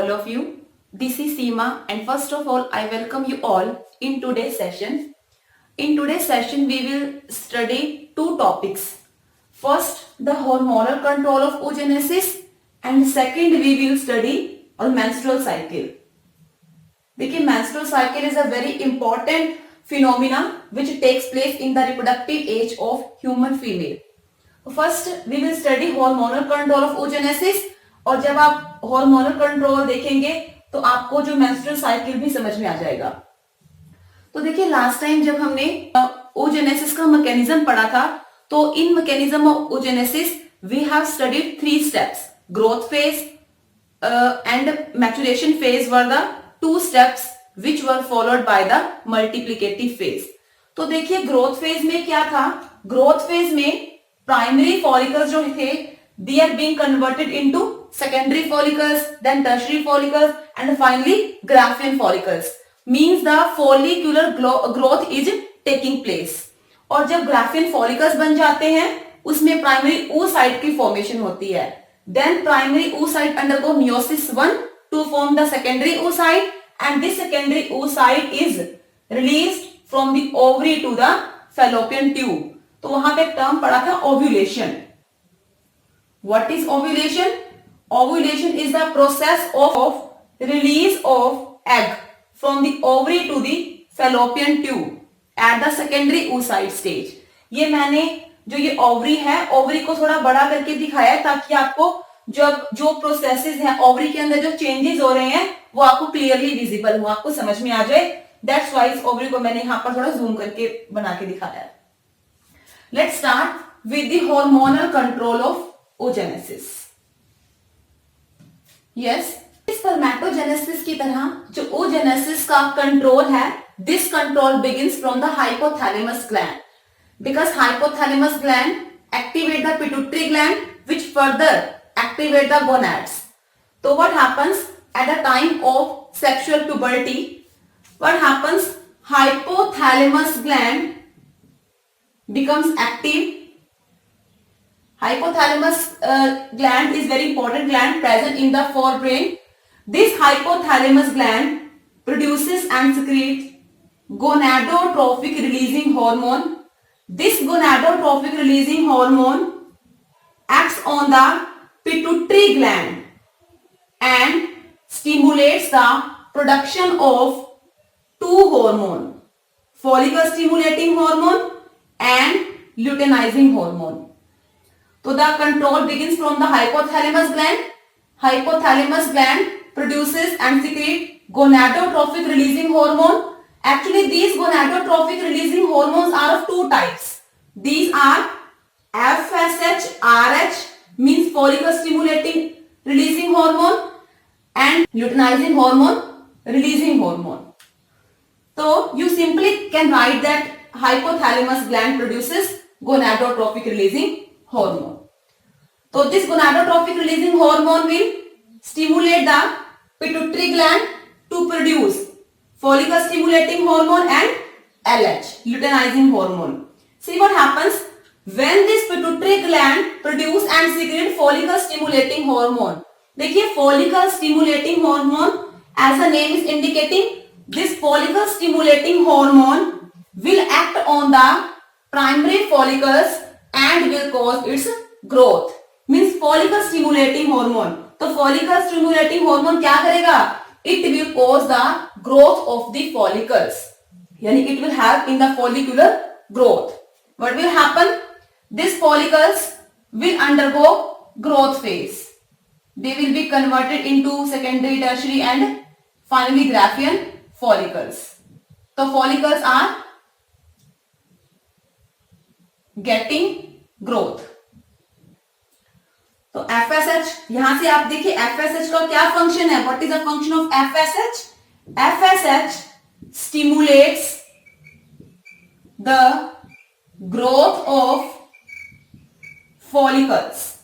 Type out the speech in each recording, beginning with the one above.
all of you. This is Seema and first of all I welcome you all in today's session. In today's session we will study two topics. First, the hormonal control of oogenesis and second we will study our menstrual cycle. देखिए menstrual cycle is a very important phenomena which takes place in the reproductive age of human female. First we will study hormonal control of oogenesis और जब आप hormonal control देखेंगे तो आपको जो menstrual cycle भी समझ में आ जाएगा. तो देखिए लास्ट टाइम जब हमने oogenesis का मैकेनिज्म पढ़ा था तो इन mechanism of oogenesis we have studied three steps. Growth phase and maturation phase were the two steps which were followed by the multiplicative phase. तो देखिए growth phase में क्या था? Growth phase में प्राइमरी फॉलिकल्स जो थे they are being converted into secondary follicles, then tertiary follicles and finally Graafian follicles. Means the follicular growth is taking place. और जब Graafian follicles बन जाते हैं उसमें प्राइमरी oocyte की फॉर्मेशन होती है. Then primary oocyte undergo meiosis 1 to form the secondary oocyte and this secondary oocyte is released from the ovary to the fallopian tube. तो वहां पे एक टर्म पढ़ा था ovulation. What is ovulation? Ovulation is the process of release of egg from the ovary to the fallopian tube at the secondary oocyte stage. ये मैंने जो ये ओवरी है ओवरी को थोड़ा बड़ा करके दिखाया है ताकि आपको जो प्रोसेसेस हैं ओवरी के अंदर जो चेंजेस हो रहे हैं वो आपको क्लियरली विजिबल हो, आपको समझ में आ जाए. दैट्स व्हाई इस ओवरी को मैंने यहाँ पर थोड़ा जूम करके बना के दिखाया है. Let's start with the hormonal control of oogenesis. Yes, spermatogenesis की तरह जो oogenesis का कंट्रोल है, this control begins from the hypothalamus gland because hypothalamus gland activate the pituitary gland which further activate the gonads. So what happens at the time of sexual puberty? What happens? Hypothalamus gland becomes active. Hypothalamus gland is very important gland present in the forebrain. This hypothalamus gland produces and secretes gonadotrophic releasing hormone. This gonadotrophic releasing hormone acts on the pituitary gland and stimulates the production of two hormones, follicle stimulating hormone and luteinizing hormone. So the control begins from the hypothalamus gland. Hypothalamus gland produces and secretes gonadotrophic releasing hormone. Actually these gonadotrophic releasing hormones are of two types. These are FSH, RH means follicle stimulating releasing hormone and luteinizing hormone releasing hormone. So you simply can write that hypothalamus gland produces gonadotrophic releasing hormone. So this gonadotrophic releasing hormone will stimulate the pituitary gland to produce follicle stimulating hormone and LH, luteinizing hormone. See what happens when this pituitary gland produce and secrete follicle stimulating hormone. देखिए follicle stimulating hormone as the name is indicating, this follicle stimulating hormone will act on the primary follicles and will cause its growth. Means follicle stimulating hormone. तो follicle stimulating hormone क्या करेगा? It will cause the growth of the follicles. यानी it will help in the follicular growth. What will happen? These follicles will undergo growth phase. They will be converted into secondary, tertiary and finally Graafian follicles. So follicles are getting growth. तो FSH यहां से आप देखिए FSH का क्या function है? What is the function of FSH? FSH stimulates the growth of follicles.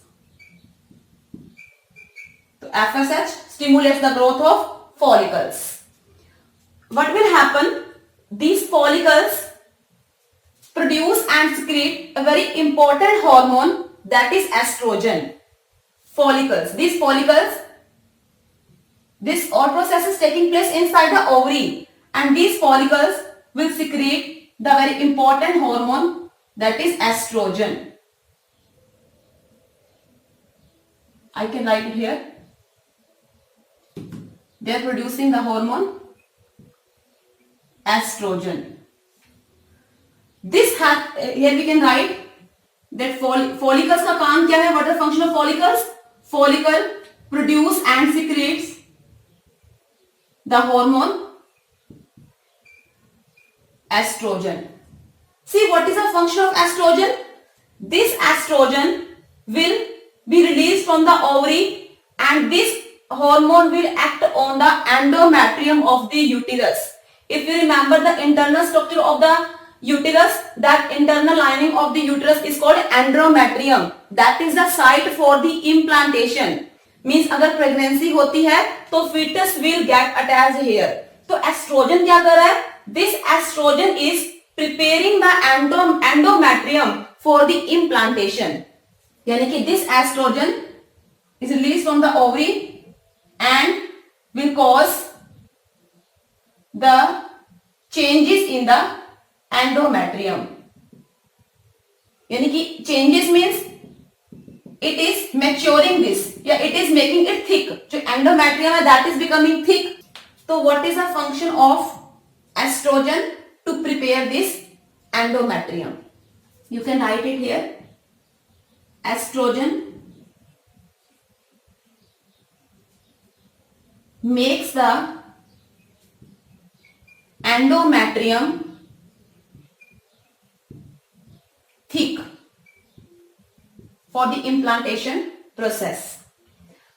So FSH stimulates the growth of follicles. What will happen? These follicles produce and secrete a very important hormone that is estrogen. Follicles. These follicles This all process is taking place inside the ovary, and these follicles will secrete the very important hormone, that is estrogen. I can write it here. They are producing the hormone estrogen. This here we can write that follicles का काम क्या है? What is the function of follicles? Follicle produce and secretes the hormone estrogen. See, what is the function of estrogen? This estrogen will be released from the ovary, and this hormone will act on the endometrium of the uterus. If you remember the internal structure of the uterus, that internal lining of the uterus is called endometrium. That is the site for the implantation. Means अगर pregnancy होती है तो fetus will get attached here. तो oestrogen क्या कर रहा है? This estrogen is preparing the endometrium for the implantation. यानी कि this estrogen is released from the ovary and will cause the changes in the endometrium. यानी कि changes means it is maturing this, या it is making it thick. जो endometrium है that is becoming thick. So what is the function of estrogen? To prepare this endometrium. You can write it here. Estrogen makes the endometrium thick for the implantation process.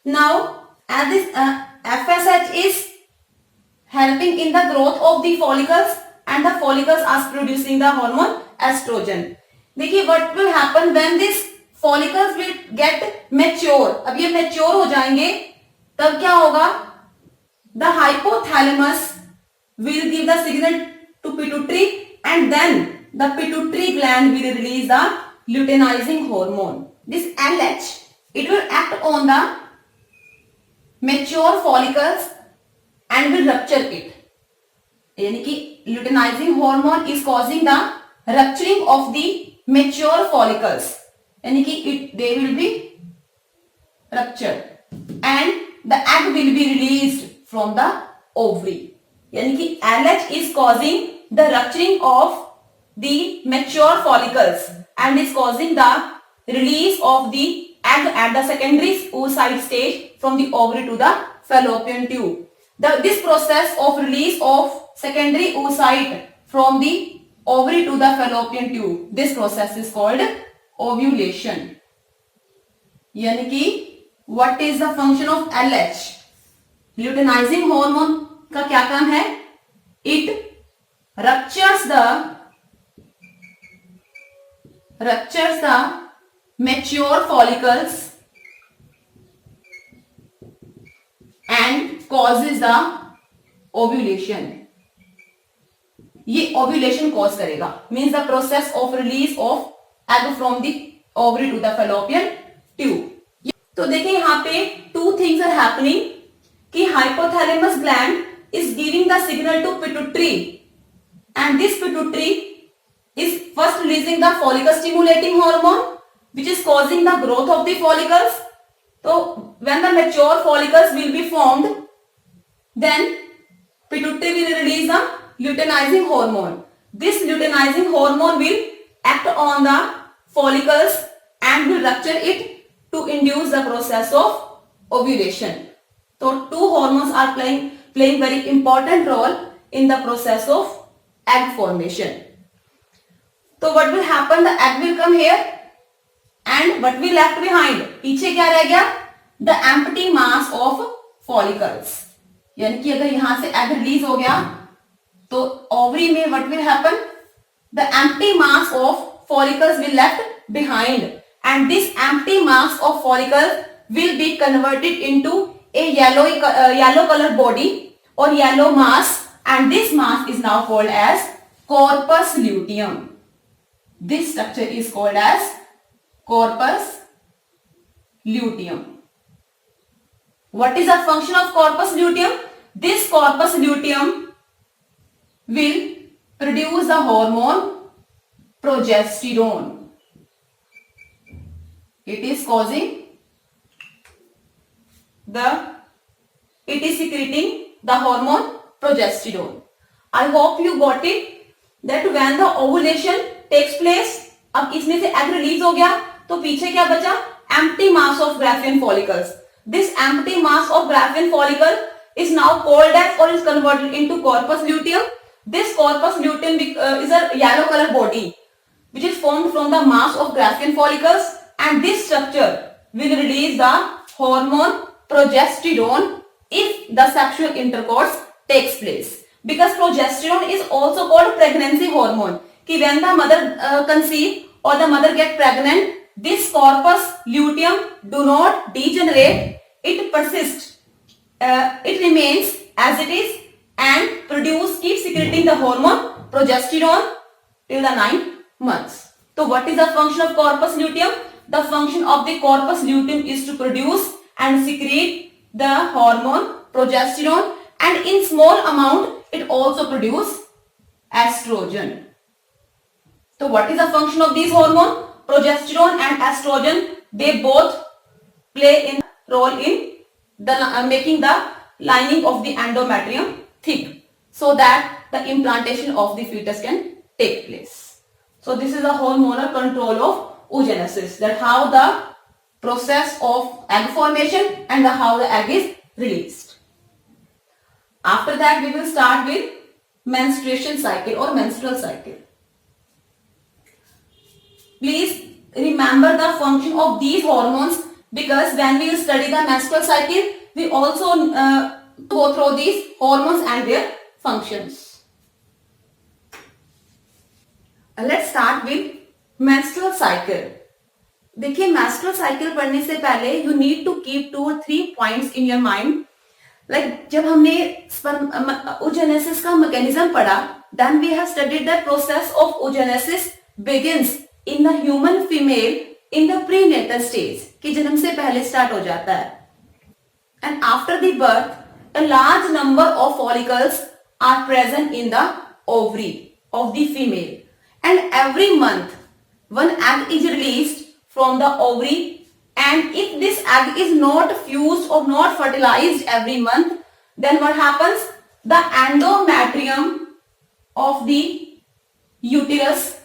Now, as this FSH is helping in the growth of the follicles, and the follicles are producing the hormone estrogen. देखिए what will happen when this follicles will get mature. अब ये mature हो जाएंगे तब क्या होगा? The hypothalamus will give the signal to pituitary, and then the pituitary gland will release the luteinizing hormone. This LH, it will act on the mature follicles and will rupture it. यानी कि luteinizing hormone is causing the rupturing of the mature follicles. यानी कि they will be ruptured and the egg will be released from the ovary. यानी कि LH is causing the rupturing of the mature follicles and is causing the release of the egg at the secondary oocyte stage from the ovary to the fallopian tube. This process of release of secondary oocyte from the ovary to the fallopian tube, this process is called ovulation. यानी कि what is the function of LH? Luteinizing hormone का क्या काम है? It ruptures the mature follicles and causes the ovulation. ये ovulation cause करेगा. Means the process of release of egg from the ovary to the fallopian tube. तो देखिए यहाँ पे two things are happening कि hypothalamus gland is giving the signal to pituitary, and this pituitary is first releasing the follicle stimulating hormone which is causing the growth of the follicles. So when the mature follicles will be formed, then pituitary will release the luteinizing hormone. This luteinizing hormone will act on the follicles and will rupture it to induce the process of ovulation. So two hormones are playing very important role in the process of egg formation. So what will happen? The egg will come here, and what we left behind? पीछे क्या रह गया? The empty mass of follicles. यानी कि अगर यहां से egg release हो गया तो ovary में what will happen? The empty mass of follicles will left behind, and this empty mass of follicles will be converted into a yellow color body or yellow mass, and this mass is now called as corpus luteum. This structure is called as corpus luteum. What is the function of corpus luteum? This corpus luteum will produce the hormone progesterone. It is secreting the hormone progesterone. I hope you got it that when the ovulation takes place, अब इसमें से egg release हो गया तो पीछे क्या बचा? Empty mass of Graafian follicles. This empty mass of Graafian follicle is now called as or is converted into corpus luteum. This corpus luteum is a yellow color body which is formed from the mass of Graafian follicles, and this structure will release the hormone progesterone if the sexual intercourse takes place. Because progesterone is also called pregnancy hormone. कि when the mother conceive or the mother get pregnant, this corpus luteum do not degenerate. It persists. It remains as it is and keep secreting the hormone progesterone till the 9 months. So what is the function of corpus luteum? The function of the corpus luteum is to produce and secrete the hormone progesterone, and in small amount it also produces estrogen. So what is the function of these hormones? Progesterone and estrogen, they both play in role in the making the lining of the endometrium thick so that the implantation of the fetus can take place. So this is the hormonal control of oogenesis, that how the process of egg formation and how the egg is released. After that we will start with menstruation cycle or menstrual cycle. Please remember the function of these hormones, because when we study the menstrual cycle, we also go through these hormones and their functions. Let's start with menstrual cycle. देखिए menstrual cycle पढ़ने से पहले you need to keep 2 or 3 points in your mind. Like जब हमने oogenesis का mechanism पढ़ा, then we have studied the process of oogenesis begins in the human female in the prenatal stage, कि जन्म से पहले start हो जाता है. And after the birth, a large number of follicles are present in the ovary of the female, and every month one egg is released from the ovary, and if this egg is not fused or not fertilized every month, then what happens? The endometrium of the uterus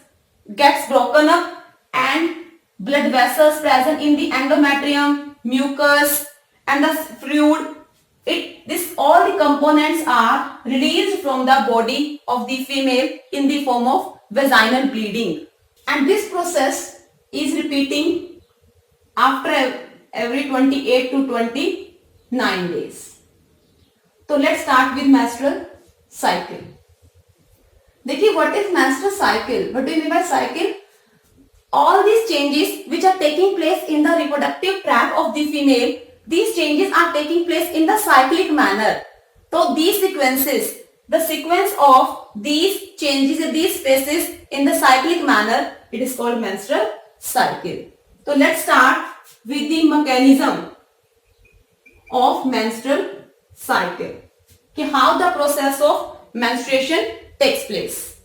gets broken up, and blood vessels present in the endometrium, mucus and the fluid, all the components are released from the body of the female in the form of vaginal bleeding, and this process is repeating after every 28 to 29 days. So let's start with menstrual cycle. देखिए what is menstrual cycle? What do you mean by cycle? All these changes which are taking place in the reproductive tract of the female, these changes are taking place in the cyclic manner. So these sequences, the sequence of these changes in these phases in the cyclic manner, it is called menstrual cycle. So let's start with the mechanism of menstrual cycle. Okay, how the process of menstruation takes place.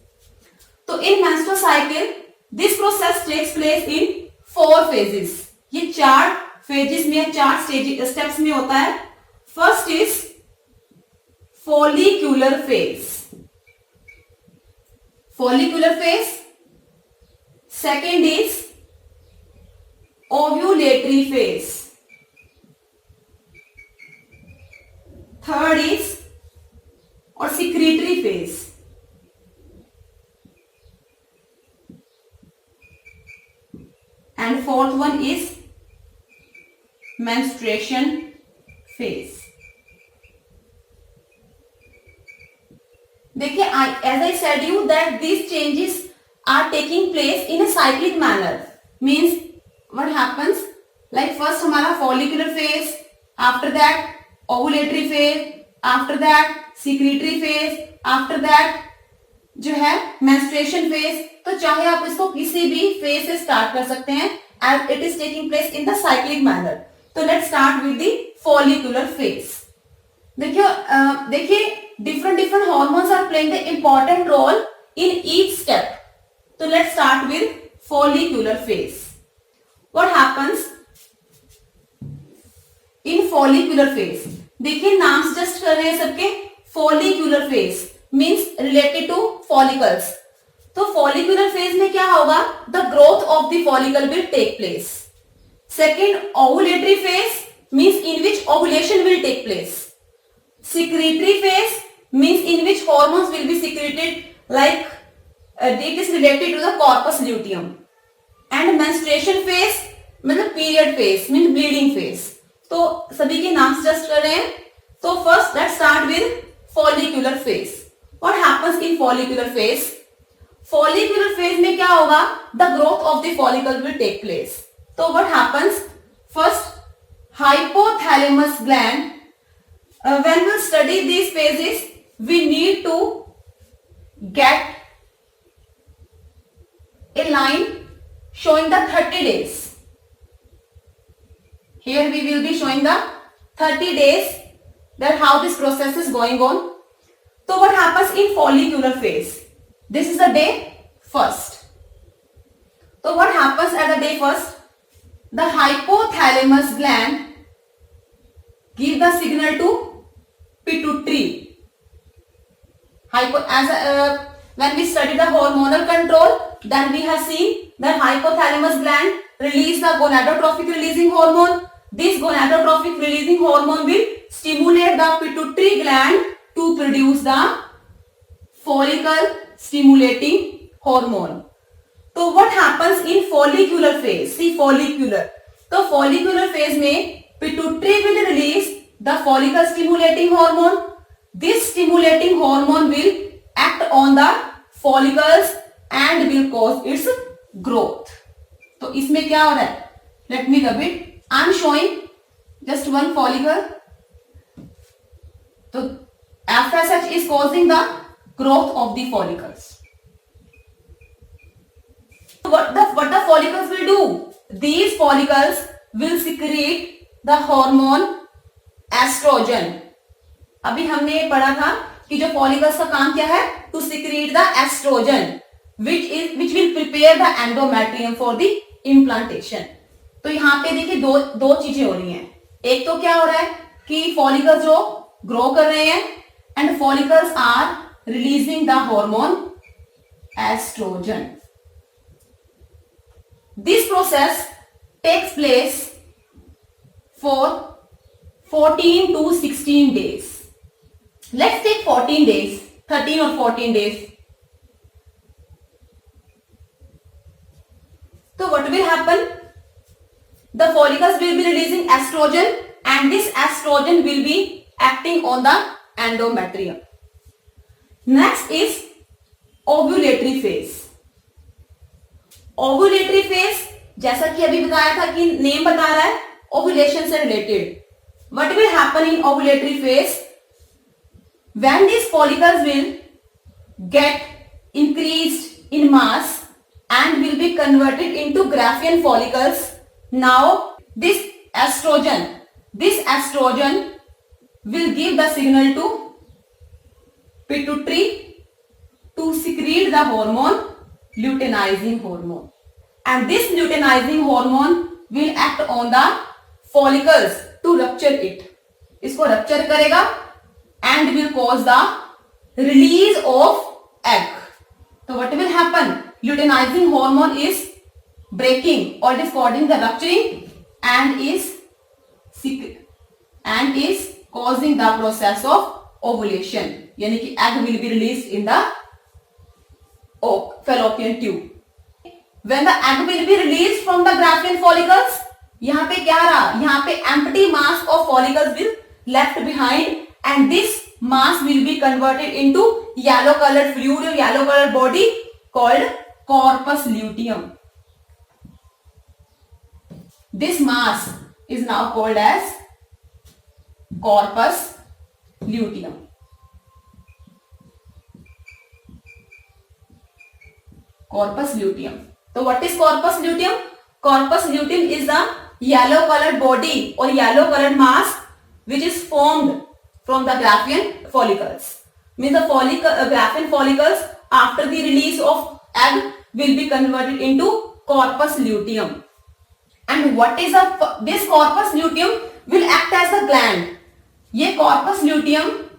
So in menstrual cycle, this process takes place in 4 phases. ये 4 phases में 4 steps में होता है. First is follicular phase. Follicular phase. Second is ovulatory phase. Third is or secretory phase. And fourth one is menstruation phase. देखिए, as I said you that these changes are taking place in a cyclic manner. Means what happens? Like first हमारा follicular phase, after that ovulatory phase, after that secretory phase, after that जो है menstruation phase. तो चाहे आप इसको किसी भी phase से start कर सकते हैं as it is taking place in the cyclic manner. तो let's start with the follicular phase. देखिए different different hormones are playing the important role in each step. तो let's start with follicular phase. What happens in follicular phase? देखिए नाम just कर रहे हैं सबके। Follicular phase means related to follicles. तो follicular phase में क्या होगा? The growth of the follicle will take place. Second, ovulatory phase means in which ovulation will take place. Secretory phase means in which hormones will be secreted, like it is related to the corpus luteum. And menstruation phase मतलब period phase means bleeding phase। तो सभी के नाम just कर रहे हैं। तो first let's start with follicular phase। What happens in follicular phase? Follicular phase में क्या होगा? The growth of the follicle will take place। तो what happens? First, hypothalamus gland, when we study these phases, we need to get a line showing the 30 days. Here we will be showing the 30 days that how this process is going on. So what happens in follicular phase? This is the day first. So what happens at the day first? The hypothalamus gland give the signal to pituitary. When we study the hormonal control, then we have seen that hypothalamus gland release the gonadotrophic releasing hormone. This gonadotrophic releasing hormone will stimulate the pituitary gland to produce the follicle stimulating hormone. So what happens in follicular phase? See follicular. तो follicular phase में pituitary will release the follicle stimulating hormone. This stimulating hormone will act on the follicles and will cause its growth. तो इसमें क्या हो रहा है? Let me rub it. I am showing just one follicle. तो FSH is causing the growth of the follicles. What the follicles will do? These follicles will secrete the hormone oestrogen. अभी हमने पढ़ा था कि जो फॉलिकल्स का काम क्या है? To secrete the oestrogen which will prepare the endometrium for the implantation. तो यहाँ पे देखिए दो चीजें हो रही हैं। एक तो क्या हो रहा है कि फॉलिकल्स जो ग्रो कर रहे हैं and follicles are releasing the hormone oestrogen. This process takes place for 14 to 16 days. Let's take 14 days, 13 or 14 days. So what will happen? The follicles will be releasing estrogen and this estrogen will be acting on the endometrium. Next is ovulatory phase. Ovulatory phase जैसा कि अभी बताया था कि name बता रहा है ovulation से related. What will happen in ovulatory phase? When these follicles will get increased in mass and will be converted into Graafian follicles, now this estrogen will give the signal to pituitary to secrete the hormone luteinizing hormone, and this luteinizing hormone will act on the follicles to rupture it. इसको rupture करेगा and will cause the release of egg. So what will happen? Luteinizing hormone is breaking or it is causing the rupturing and is causing the process of ovulation. यानी कि egg will be released in the fallopian tube. When the egg will be released from the Graafian follicles, यहाँ पे क्या रहा? यहाँ पे empty mass of follicles will left behind and this mass will be converted into yellow colored fluid or yellow colored body called corpus luteum. This mass is now called as corpus luteum. Corpus luteum. So what is corpus luteum? Corpus luteum is the yellow colored body or yellow colored mass which is formed from the Graafian follicles. Means the Graafian follicles after the release of egg will be converted into corpus luteum. And what is this corpus luteum will act as the gland. ये corpus luteum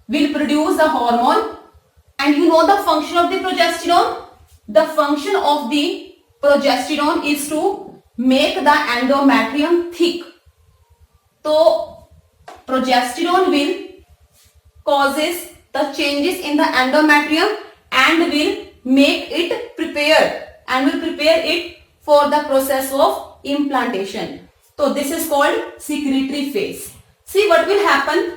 will produce the hormone. And you know the function of the progesterone? The function of the progesterone is to make the endometrium thick. So progesterone will causes the changes in the endometrium and will make it prepared and will prepare it for the process of implantation. So this is called secretory phase. See what will happen.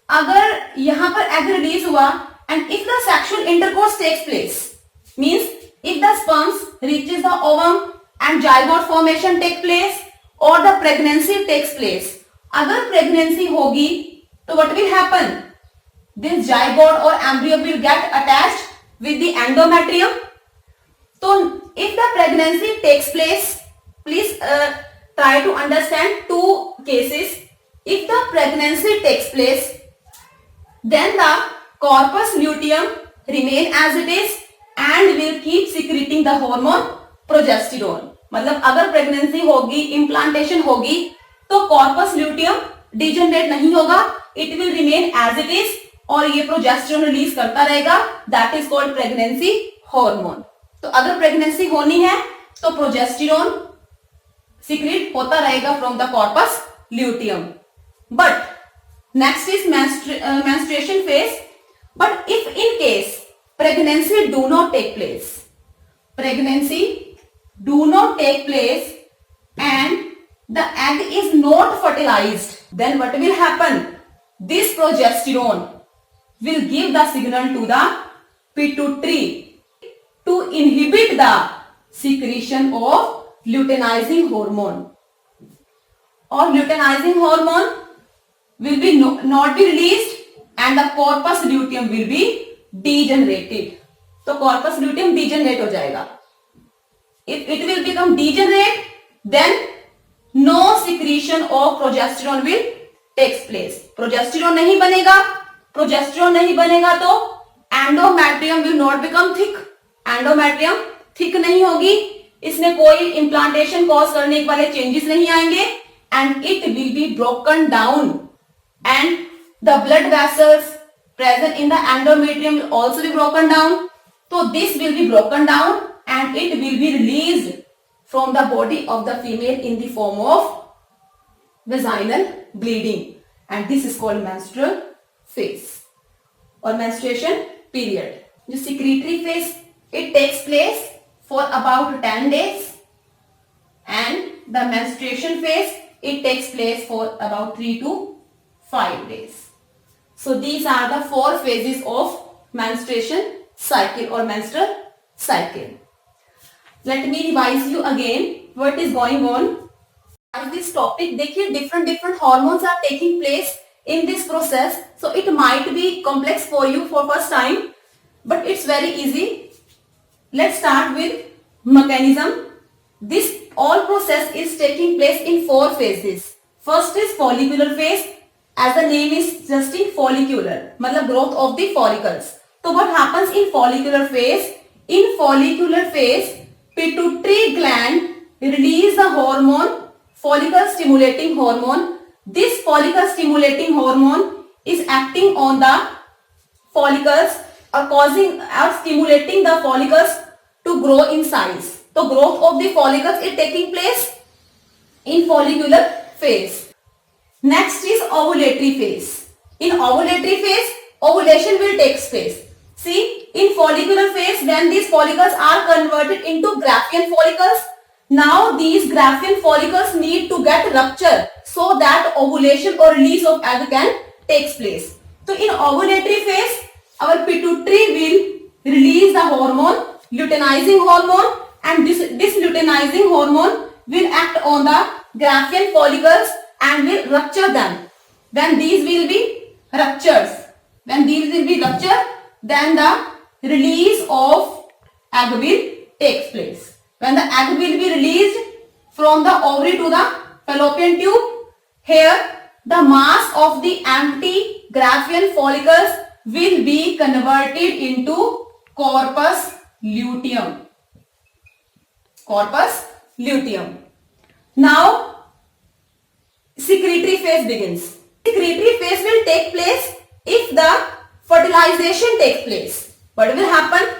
अगर यहाँ पर egg release हुआ and if the sexual intercourse takes place, means if the sperms reaches the ovum and zygote formation take place or the pregnancy takes place, अगर pregnancy होगी तो what will happen? This zygote or embryo will get attached with the endometrium. So if the pregnancy takes place, please try to understand two cases. If the pregnancy takes place, then the corpus luteum remain as it is and will keep secreting the hormone progesterone. मतलब अगर pregnancy होगी, implantation होगी, तो corpus luteum degenerate नहीं होगा, it will remain as it is और ये progesterone release करता रहेगा. That is called pregnancy hormone. तो अगर प्रेगनेंसी होनी है तो प्रोजेस्टेरोन सीक्रेट होता रहेगा from the corpus luteum. But next is menstruation phase. But if in case pregnancy do not take place and the egg is not fertilized, then what will happen? This progesterone will give the signal to the pituitary to inhibit the secretion of luteinizing hormone, or luteinizing hormone will be not be released and the corpus luteum will be degenerated. तो corpus luteum degenerate हो जाएगा. If it will become degenerate, then no secretion of progesterone will takes place. Progesterone नहीं बनेगा तो endometrium will not become thick. Endometrium thick नहीं होगी, इसमें कोई इंप्लांटेशन कॉज करने वाले चेंजेस नहीं आएंगे and it will be broken down and the blood vessels present in the endometrium will also be broken down. तो this will be broken down and it will be released from the body of the female in the form of vaginal bleeding, and this is called menstrual phase or menstruation period. The secretory phase, it takes place for about 10 days and the menstruation phase, it takes place for about 3 to 5 days. So these are the 4 phases of menstruation cycle or menstrual cycle. Let me revise you again what is going on. This topic, देखिए different hormones are taking place in this process, so it might be complex for you for first time, but it's very easy. Let's start with mechanism. This all process is taking place in 4 phases. First is follicular phase, as the name is suggesting follicular, मतलब growth of the follicles. So what happens in follicular phase? In follicular phase, pituitary gland release the hormone, follicle stimulating hormone. This follicle stimulating hormone is acting on the follicles or causing or stimulating the follicles to grow in size. So growth of the follicles is taking place in follicular phase. Next is ovulatory phase. In ovulatory phase, ovulation will take place. See, in follicular phase, when these follicles are converted into Graafian follicles, now these Graafian follicles need to get ruptured so that ovulation or release of egg can takes place. So in ovulatory phase, our pituitary will release the hormone, luteinizing hormone, and this luteinizing hormone will act on the Graafian follicles and will rupture them. When these will be ruptured, then the release of egg will take place. When the egg will be released from the ovary to the fallopian tube. Here the mass of the empty Graafian follicles will be converted into corpus luteum. Corpus luteum. Now secretory phase begins. Secretory phase will take place if the fertilization takes place. What will happen?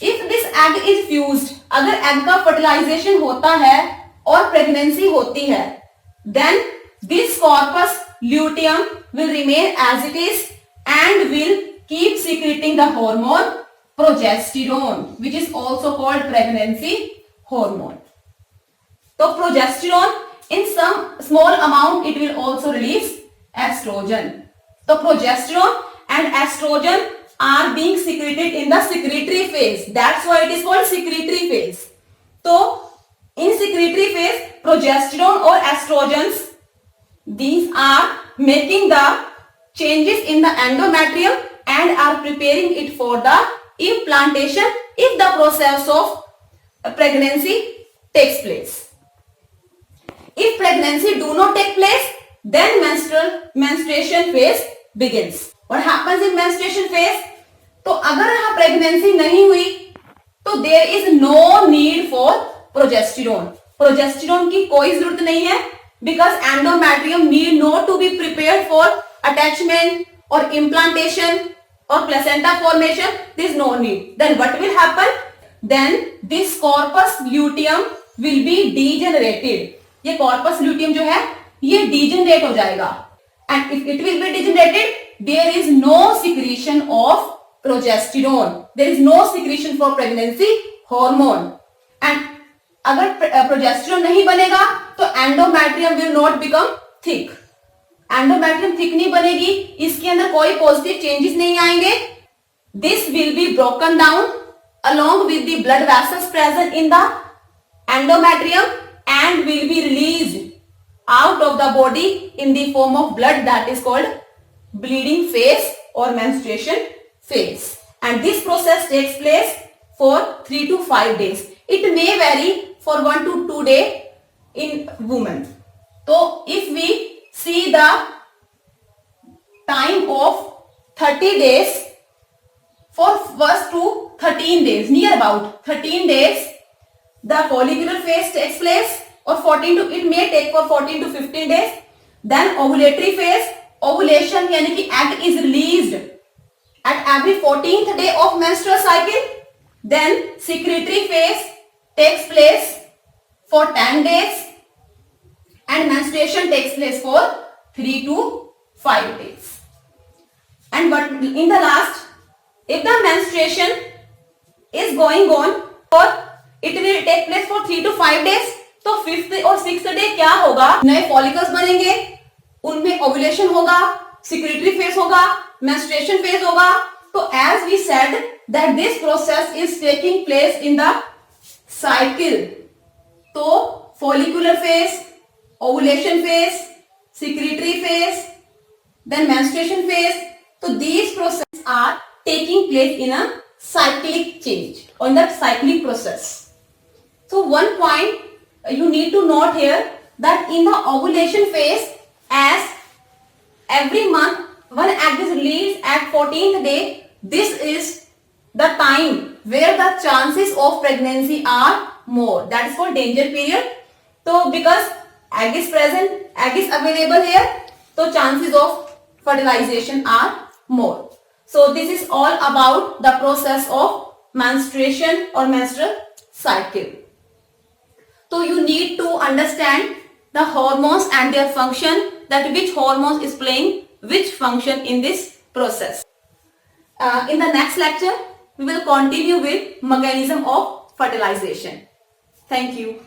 If this egg is fused, अगर egg का fertilization होता है और pregnancy होती है, then this corpus luteum will remain as it is and will keep secreting the hormone progesterone, which is also called pregnancy hormone. So progesterone, in some small amount, it will also release estrogen. So progesterone and estrogen are being secreted in the secretory phase. That's why it is called secretory phase. So in secretory phase, progesterone or estrogens, these are making the changes in the endometrium and are preparing it for the implantation if the process of pregnancy takes place. If pregnancy do not take place, then menstruation phase begins. What happens in menstruation phase? तो अगर यहाँ pregnancy नहीं हुई तो there is no need for progesterone. Progesterone की कोई जरूरत नहीं है because endometrium need not to be prepared for attachment और इम्प्लांटेशन और placenta formation. This is no need. Then what will happen? Then this corpus luteum will be degenerated. ये corpus luteum जो है ये डीजेनरेट हो जाएगा and if it will be degenerated there is no secretion of progesterone. There is no secretion for pregnancy hormone. And अगर progesterone नहीं बनेगा तो endometrium will not become thick. Endometrium thick नहीं बनेगी, इसके अंदर कोई positive changes नहीं आएंगे. This will be broken down along with the blood vessels present in the endometrium and will be released out of the body in the form of blood that is called bleeding phase or menstruation phase. And this process takes place for 3 to 5 days. It may vary for 1 to 2 days in women. So if we see the time of 30 days for first to 13 days, near about 13 days, the follicular phase takes place or it may take for 14 to 15 days. Then ovulatory phase, ovulation यानी कि egg is released at every 14th day of menstrual cycle. Then secretory phase takes place for 10 days and menstruation takes place for 3 to 5 days. And but in the last, if the menstruation is going on or it will take place for 3 to 5 days, तो 5th और 6th day क्या होगा? नए follicles बनेंगे, उनमें ovulation होगा, secretory phase होगा, menstruation phase होगा. तो as we said that this process is taking place in the cycle. तो follicular phase, ovulation phase, secretory phase, then menstruation phase. So these processes are taking place in a cyclic change or in that cyclic process. So one point you need to note here that in the ovulation phase, as every month one egg is released at 14th day, this is the time where the chances of pregnancy are more. That is called danger period. So because egg is present, egg is available here, so chances of fertilization are more. So this is all about the process of menstruation or menstrual cycle. So you need to understand the hormones and their function, that which hormones is playing which function in this process. In the next lecture, we will continue with mechanism of fertilization. Thank you.